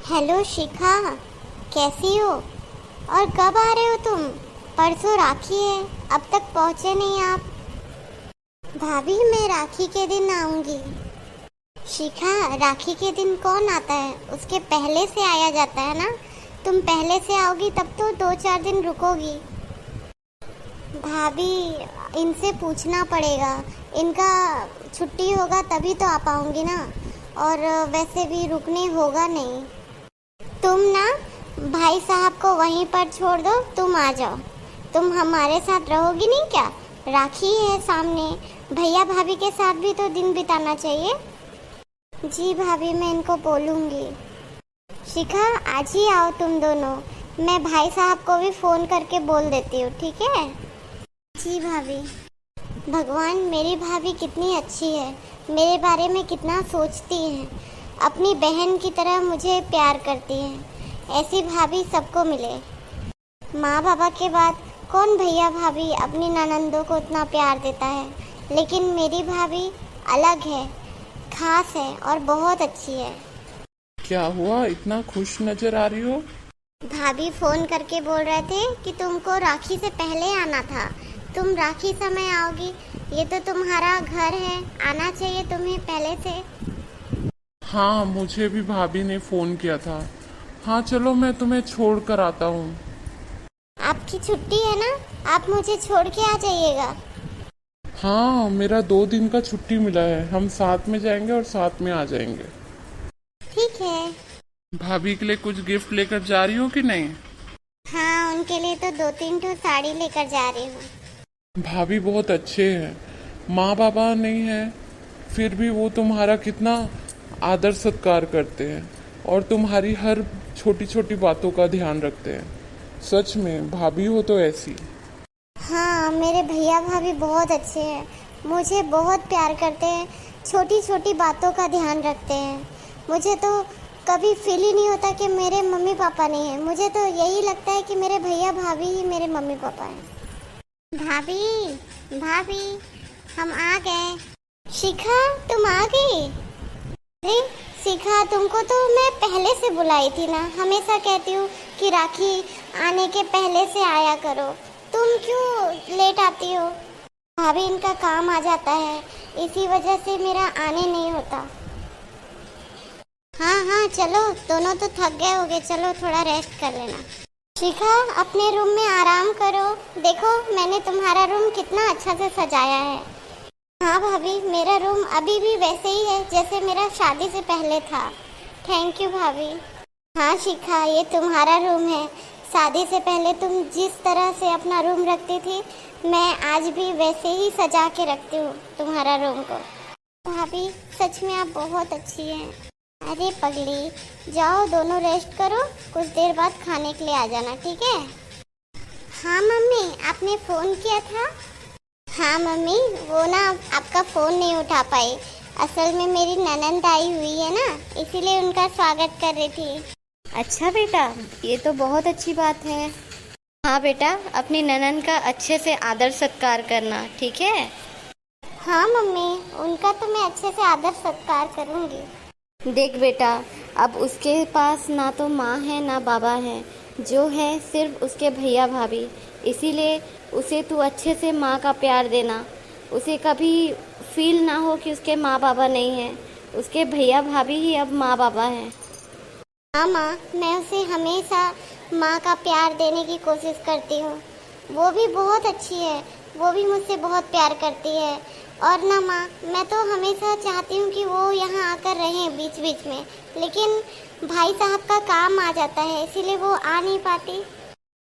Hello शिखा, कैसी हो? और कब आ रहे हो तुम? परसों राखी है, अब तक पहुंचे नहीं आप। भाभी, मैं राखी के दिन आऊंगी। शिखा, राखी के दिन कौन आता है? उसके पहले से आया जाता है ना। तुम पहले से आओगी तब तो 2-4 दिन रुकोगी। भाभी, इनसे पूछना पड़ेगा। इनका छुट्टी होगा तभी तो आ पाऊंगी ना। और वैसे भी रुकने होगा नहीं। तुम ना भाई साहब को वहीं पर छोड़ दो, तुम आ जाओ। तुम हमारे साथ रहोगी नहीं क्या? राखी है सामने, भैया भाभी के साथ भी तो दिन बिताना चाहिए। जी भाभी, मैं इनको बोलूँगी। शिखा, आज ही आओ तुम दोनों। मैं भाई साहब को भी फ़ोन करके बोल देती हूँ, ठीक है? जी भाभी। भगवान, मेरी भाभी कितनी अच्छी है, मेरे बारे में कितना सोचती है। अपनी बहन की तरह मुझे प्यार करती है। ऐसी भाभी सबको मिले। माँ बाबा के बाद कौन भैया भाभी अपनी ननंदों को इतना प्यार देता है। लेकिन मेरी भाभी अलग है, खास है और बहुत अच्छी है। क्या हुआ, इतना खुश नजर आ रही हो? भाभी फोन करके बोल रहे थे कि तुमको राखी से पहले आना था। तुम राखी समय आओगी, ये तो तुम्हारा घर है, आना चाहिए तुम्हें पहले से। हाँ, मुझे भी भाभी ने फोन किया था। हाँ चलो, मैं तुम्हें छोड़ कर आता हूँ। आपकी छुट्टी है ना, आप मुझे छोड़ के आ जाइएगा। हाँ, मेरा 2 दिन का छुट्टी मिला है, हम साथ में जाएंगे और साथ में आ जाएंगे। ठीक है। भाभी के लिए कुछ गिफ्ट लेकर जा रही हो कि नहीं? हाँ, उनके लिए तो 2-3 ठो साड़ी लेकर जा रही हूँ। भाभी बहुत अच्छे हैं, माँ बाबा नहीं है फिर भी वो तुम्हारा कितना आदर सत्कार करते हैं और तुम्हारी हर छोटी छोटी बातों का ध्यान रखते हैं। सच में भाभी हो तो ऐसी। हाँ, मेरे भैया भाभी बहुत अच्छे हैं, मुझे बहुत प्यार करते हैं, छोटी छोटी बातों का ध्यान रखते हैं। मुझे तो कभी फील ही नहीं होता कि मेरे मम्मी पापा नहीं हैं। मुझे तो यही लगता है कि मेरे भैया भाभी ही मेरे मम्मी पापा हैं। भाभी, भाभी, हम आ गए। शिखा, तुम आ गई? अरे शिखा, तुमको तो मैं पहले से बुलाई थी ना। हमेशा कहती हूँ कि राखी आने के पहले से आया करो, तुम क्यों लेट आती हो? भाभी, इनका काम आ जाता है, इसी वजह से मेरा आने नहीं होता। हाँ हाँ, चलो, दोनों तो थक गए होगे, चलो थोड़ा रेस्ट कर लेना। शिखा, अपने रूम में आराम करो। देखो, मैंने तुम्हारा रूम कितना अच्छा से सजाया है। हाँ भाभी, मेरा रूम अभी भी वैसे ही है जैसे मेरा शादी से पहले था। थैंक यू भाभी। हाँ शिखा, ये तुम्हारा रूम है। शादी से पहले तुम जिस तरह से अपना रूम रखती थी, मैं आज भी वैसे ही सजा के रखती हूँ तुम्हारा रूम को। भाभी, सच में आप बहुत अच्छी हैं। अरे पगली, जाओ दोनों रेस्ट करो, कुछ देर बाद खाने के लिए आ जाना, ठीक है? हाँ मम्मी, आपने फ़ोन किया था? हाँ मम्मी, वो ना आपका फ़ोन नहीं उठा पाई। असल में मेरी ननंद आई हुई है ना, इसीलिए उनका स्वागत कर रही थी। अच्छा बेटा, ये तो बहुत अच्छी बात है। हाँ बेटा, अपनी ननन का अच्छे से आदर सत्कार करना, ठीक है? हाँ मम्मी, उनका तो मैं अच्छे से आदर सत्कार करूँगी। देख बेटा, अब उसके पास ना तो माँ है ना बाबा है, जो है सिर्फ उसके भैया भाभी। इसीलिए उसे तू अच्छे से माँ का प्यार देना। उसे कभी फील ना हो कि उसके माँ बाबा नहीं हैं। उसके भैया भाभी ही अब माँ बाबा हैं। हाँ माँ, मैं उसे हमेशा माँ का प्यार देने की कोशिश करती हूँ। वो भी बहुत अच्छी है, वो भी मुझसे बहुत प्यार करती है। और ना माँ, मैं तो हमेशा चाहती हूँ कि वो यहाँ आकर रहें बीच बीच में, लेकिन भाई साहब का काम आ जाता है, इसीलिए वो आ नहीं पाती।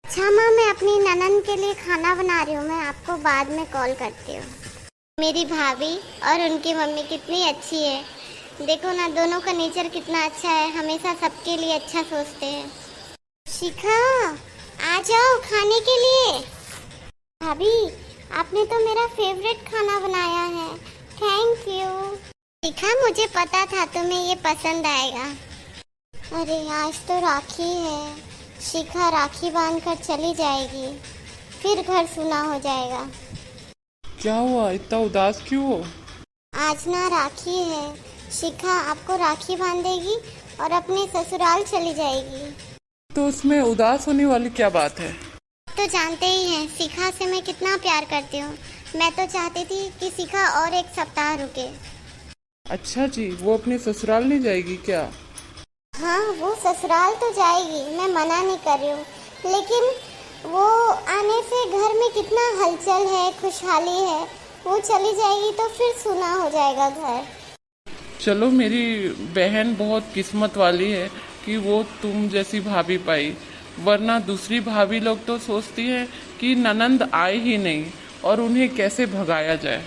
अच्छा माँ, मैं अपनी ननन के लिए खाना बना रही हूँ, मैं आपको बाद में कॉल करती हूँ। मेरी भाभी और उनकी मम्मी कितनी अच्छी है। देखो ना, दोनों का नेचर कितना अच्छा है, हमेशा सबके लिए अच्छा सोचते हैं। शिखा, आ जाओ खाने के लिए। भाभी, आपने तो मेरा फेवरेट खाना बनाया है, थैंक यू। शिखा, मुझे पता था तुम्हें ये पसंद आएगा। अरे आज तो राखी है, शिखा राखी बांधकर चली जाएगी, फिर घर सुना हो जाएगा। क्या हुआ, इतना उदास क्यों हो? आज ना राखी है, शिखा आपको राखी बांधेगी और अपने ससुराल चली जाएगी। तो उसमें उदास होने वाली क्या बात है? तो जानते ही हैं शिखा से मैं कितना प्यार करती हूँ। मैं तो चाहती थी कि शिखा और एक सप्ताह रुके। अच्छा जी, वो अपने ससुराल नहीं जाएगी क्या? हाँ, वो ससुराल तो जाएगी, मैं मना नहीं कर रही हूँ, लेकिन वो आने से घर में कितना हलचल है, खुशहाली है। वो चली जाएगी तो फिर सूना हो जाएगा घर। चलो, मेरी बहन बहुत किस्मत वाली है कि वो तुम जैसी भाभी पाई, वरना दूसरी भाभी लोग तो सोचती है कि ननंद आए ही नहीं और उन्हें कैसे भगाया जाए।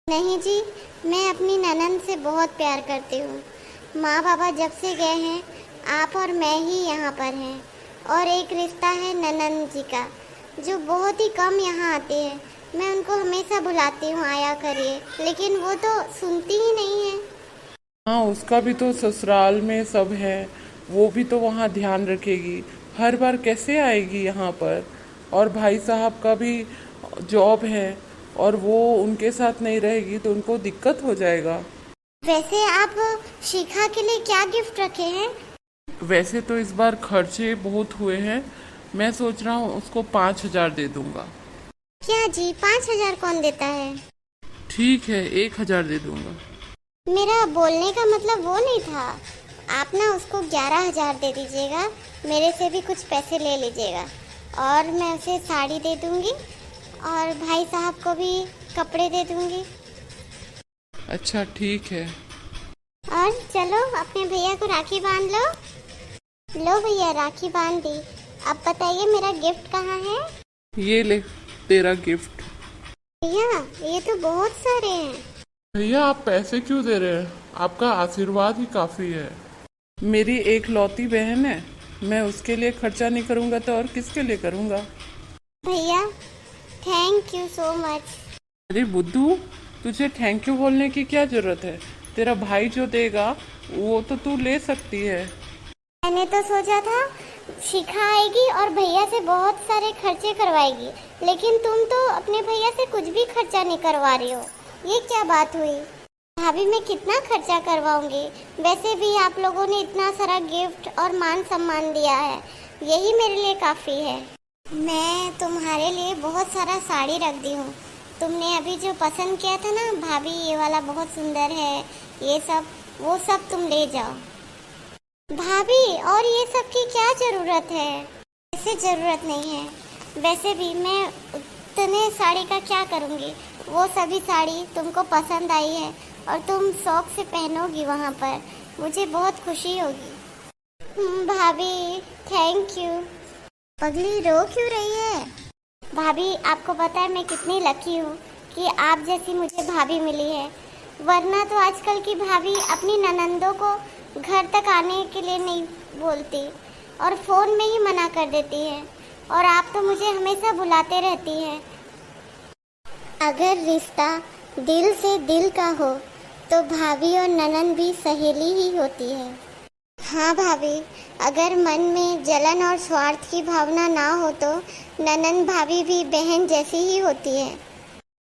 नहीं जी, मैं अपनी ननंद से बहुत प्यार करती हूँ। माँ बाबा जब से गए हैं, आप और मैं ही यहाँ पर हैं। और एक रिश्ता है ननंद जी का, जो बहुत ही कम यहाँ आते हैं। मैं उनको हमेशा बुलाती हूँ, आया करिए, लेकिन वो तो सुनती ही नहीं है। हाँ, उसका भी तो ससुराल में सब है, वो भी तो वहाँ ध्यान रखेगी। हर बार कैसे आएगी यहाँ पर? और भाई साहब का भी जॉब है और वो उनके साथ नहीं रहेगी तो उनको दिक्कत हो जाएगा। वैसे आप शिखा के लिए क्या गिफ्ट रखे हैं? वैसे तो इस बार खर्चे बहुत हुए हैं, मैं सोच रहा हूँ उसको 5,000 दे दूंगा। क्या जी, 5,000 कौन देता है? ठीक है, 1,000 दे दूंगा। मेरा बोलने का मतलब वो नहीं था। आप ना उसको 11,000 दे दीजिएगा, मेरे से भी कुछ पैसे ले लीजिएगा और मैं उसे साड़ी दे दूंगी और भाई साहब को भी कपड़े दे दूंगी। अच्छा, ठीक है। और चलो, अपने भैया को राखी बांध लो। लो भैया, राखी बांध दी। अब बताइए मेरा गिफ्ट कहाँ है? ये ले तेरा गिफ्ट। भैया, ये तो बहुत सारे हैं। भैया, आप पैसे क्यों दे रहे हैं? आपका आशीर्वाद ही काफी है। मेरी एक लौती बहन है, मैं उसके लिए खर्चा नहीं करूंगा तो और किसके लिए करूंगा? भैया, थैंक यू सो मच। अरे बुद्धू, तुझे थैंक यू बोलने की क्या जरूरत है? तेरा भाई जो देगा वो तो तू ले सकती है। मैंने तो सोचा था शिखा आएगी और भैया से बहुत सारे खर्चे करवाएगी, लेकिन तुम तो अपने भैया से कुछ भी खर्चा नहीं करवा रही हो। ये क्या बात हुई? भाभी मैं कितना खर्चा करवाऊंगी? वैसे भी आप लोगों ने इतना सारा गिफ्ट और मान सम्मान दिया है, यही मेरे लिए काफ़ी है। मैं तुम्हारे लिए बहुत सारा साड़ी रख दी हूँ। तुमने अभी जो पसंद किया था ना, भाभी ये वाला बहुत सुंदर है, ये सब, वो सब तुम ले जाओ। भाभी, और ये सब की क्या ज़रूरत है? ऐसे ज़रूरत नहीं है। वैसे भी मैं उतने साड़ी का क्या करूँगी? वो सभी साड़ी तुमको पसंद आई है और तुम शौक से पहनोगी वहाँ पर, मुझे बहुत खुशी होगी। भाभी, थैंक यू। पगली रो क्यों रही है? भाभी, आपको पता है मैं कितनी लकी हूँ कि आप जैसी मुझे भाभी मिली है, वरना तो आजकल की भाभी अपनी ननंदों को घर तक आने के लिए नहीं बोलती और फ़ोन में ही मना कर देती है, और आप तो मुझे हमेशा बुलाते रहती हैं। अगर रिश्ता दिल से दिल का हो तो भाभी और ननंद भी सहेली ही होती है। हाँ भाभी, अगर मन में जलन और स्वार्थ की भावना ना हो तो ननंद भाभी भी बहन जैसी ही होती है।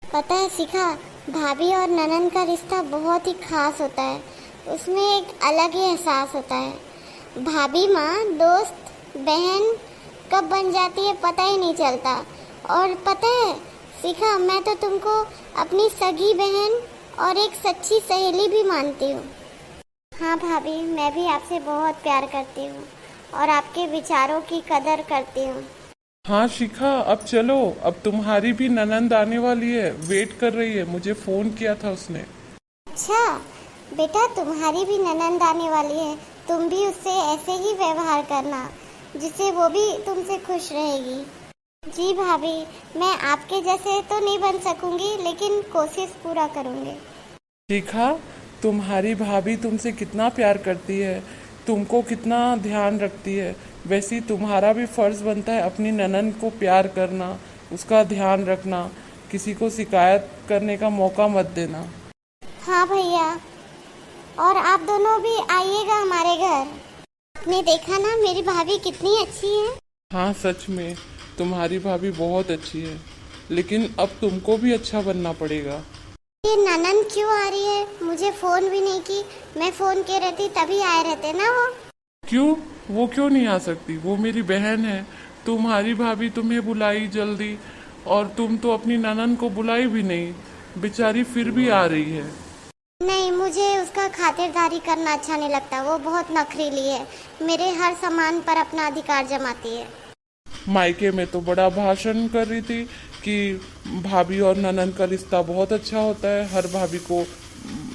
पता है शिखा, भाभी और ननंद का रिश्ता बहुत ही खास होता है, उसमें एक अलग ही एहसास होता है। भाभी माँ, दोस्त, बहन कब बन जाती है पता ही नहीं चलता। और पता है शिखा, मैं तो तुमको अपनी सगी बहन और एक सच्ची सहेली भी मानती हूँ। हाँ भाभी, मैं भी आपसे बहुत प्यार करती हूँ और आपके विचारों की कदर करती हूँ। हाँ शिखा, अब चलो, अब तुम्हारी भी ननंद आने वाली है, वेट कर रही है, मुझे फोन किया था उसने। अच्छा बेटा, तुम्हारी भी ननंद आने वाली है, तुम भी उससे ऐसे ही व्यवहार करना जिससे वो भी तुमसे खुश रहेगी। जी भाभी, मैं आपके जैसे तो नहीं बन सकूंगी, लेकिन कोशिश पूरा करूंगी। शिखा, तुम्हारी भाभी तुमसे कितना प्यार करती है, तुमको कितना ध्यान रखती है, वैसे ही तुम्हारा भी फर्ज बनता है अपनी ननंद को प्यार करना, उसका ध्यान रखना, किसी को शिकायत करने का मौका मत देना। हाँ भैया, और आप दोनों भी आइएगा हमारे घर। आपने देखा ना मेरी भाभी कितनी अच्छी है। हाँ सच में तुम्हारी भाभी बहुत अच्छी है, लेकिन अब तुमको भी अच्छा बनना पड़ेगा। ये ननन क्यों आ रही है? मुझे फोन भी नहीं की। मैं फोन के रहती तभी आए रहते ना वो। क्यों? वो क्यों नहीं आ सकती? वो मेरी बहन है। तुम्हारी भाभी तुम्हें बुलाई जल्दी, और तुम तो अपनी ननन को बुलाई भी नहीं। बेचारी फिर भी आ रही है। नहीं, मुझे उसका खातिरदारी करना अच्छा नहीं लगता। वो बहुत नखरीली है, मेरे हर सामान पर अपना अधिकार जमाती है। मायके में तो बड़ा भाषण कर रही थी कि भाभी और ननन का रिश्ता बहुत अच्छा होता है, हर भाभी को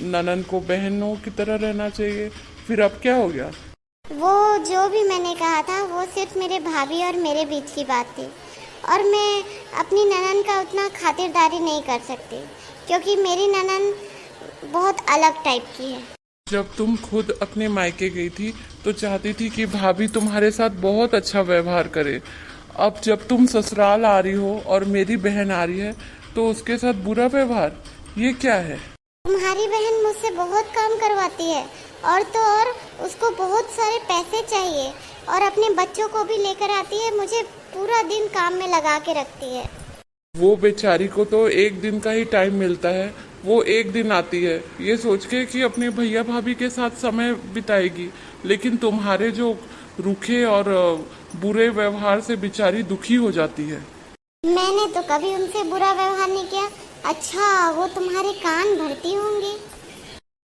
ननन को बहनों की तरह रहना चाहिए। फिर अब क्या हो गया? वो जो भी मैंने कहा था वो सिर्फ मेरे भाभी और मेरे बीच की बात थी, और मैं अपनी ननन का उतना खातिरदारी नहीं कर सकती, क्योंकि मेरी ननन बहुत अलग टाइप की है। जब तुम खुद अपने मायके गई थी तो चाहती थी कि भाभी तुम्हारे साथ बहुत अच्छा व्यवहार करे। अब जब तुम ससुराल आ रही हो और मेरी बहन आ रही है तो उसके साथ बुरा व्यवहार, ये क्या है? तुम्हारी बहन मुझसे बहुत काम करवाती है, और तो और उसको बहुत सारे पैसे चाहिए, और अपने बच्चों को भी लेकर आती है, मुझे पूरा दिन काम में लगा के रखती है। वो बेचारी को तो एक दिन का ही टाइम मिलता है। वो एक दिन आती है ये सोच के कि अपने भैया भाभी के साथ समय बिताएगी, लेकिन तुम्हारे जो रूखे और बुरे व्यवहार से बेचारी दुखी हो जाती है। मैंने तो कभी उनसे बुरा व्यवहार नहीं किया। अच्छा, वो तुम्हारे कान भरती होंगी।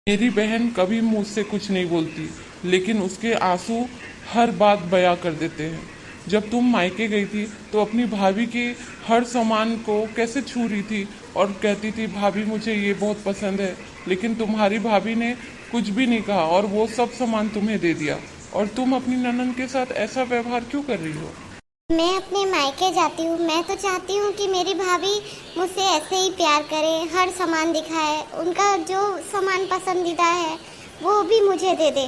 मेरी बहन कभी मुझसे कुछ नहीं बोलती, लेकिन उसके आंसू हर बात बयां कर देते हैं। जब तुम मायके गई थी तो अपनी भाभी के हर सामान को कैसे छू रही थी और कहती थी भाभी मुझे ये बहुत पसंद है, लेकिन तुम्हारी भाभी ने कुछ भी नहीं कहा और वो सब सामान तुम्हें दे दिया। और तुम अपनी ननन के साथ ऐसा व्यवहार क्यों कर रही हो? मैं अपने मायके जाती हूँ, मैं तो चाहती हूँ कि मेरी भाभी मुझसे ऐसे ही प्यार करे, हर सामान दिखाए, उनका जो सामान पसंदीदा है वो भी मुझे दे दे।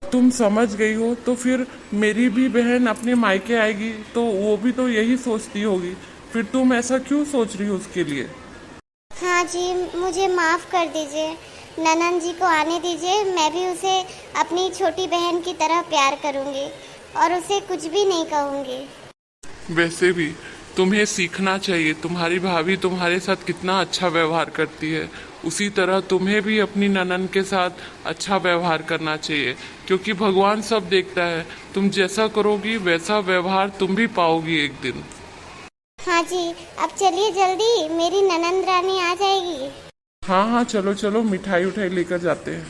तुम समझ गई हो तो फिर मेरी भी बहन अपने मायके आएगी तो वो भी तो यही सोचती होगी। फिर तुम ऐसा क्यों सोच रही हो उसके लिए? हाँ जी, मुझे माफ़ कर दीजिए। ननन जी को आने दीजिए, मैं भी उसे अपनी छोटी बहन की तरह प्यार करूँगी और उसे कुछ भी नहीं कहूँगी। वैसे भी तुम्हें सीखना चाहिए, तुम्हारी भाभी तुम्हारे साथ कितना अच्छा व्यवहार करती है, उसी तरह तुम्हें भी अपनी ननन के साथ अच्छा व्यवहार करना चाहिए, क्योंकि भगवान सब देखता है। तुम जैसा करोगी वैसा व्यवहार तुम भी पाओगी एक दिन। हाँ जी, अब चलिए जल्दी, मेरी ननंद रानी आ जाएगी। हाँ हाँ, चलो चलो, मिठाई उठाई लेकर जाते हैं।